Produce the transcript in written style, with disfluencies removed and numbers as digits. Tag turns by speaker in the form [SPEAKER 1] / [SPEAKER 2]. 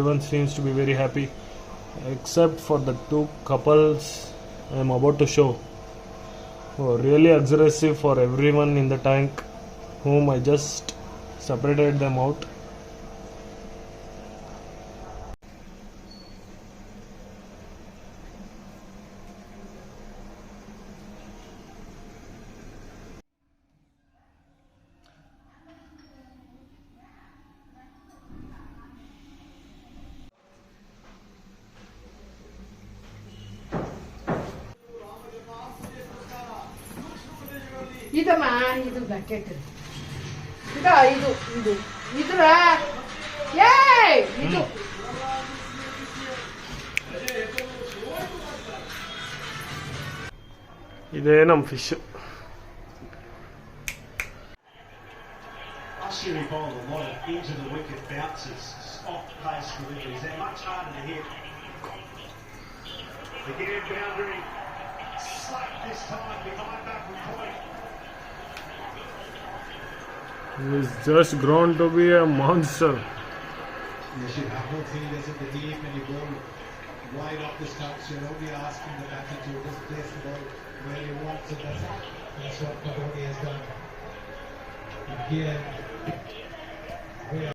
[SPEAKER 1] everyone seems to be very happy, except for the two couples I am about to show, who are really aggressive for everyone in the tank, whom I just separated them out.
[SPEAKER 2] ಇದಮ್ಮ ಇದು bucket ಇದು ಇದು ಇದ್ರ ಇದು
[SPEAKER 1] ಇದೇ ನಮ್ಮ fish.
[SPEAKER 3] Australia bowled a lot of into the wicket bounces, off pace deliveries. They're much harder to hit. Again, boundary slapped this time behind backward point.
[SPEAKER 1] He's just grown to be a monster.
[SPEAKER 4] You should have both fielders in the deep and you bowl wide off the stumps. You're only asking the batter to just place the ball where you want. So that's what Kabodi has done. And here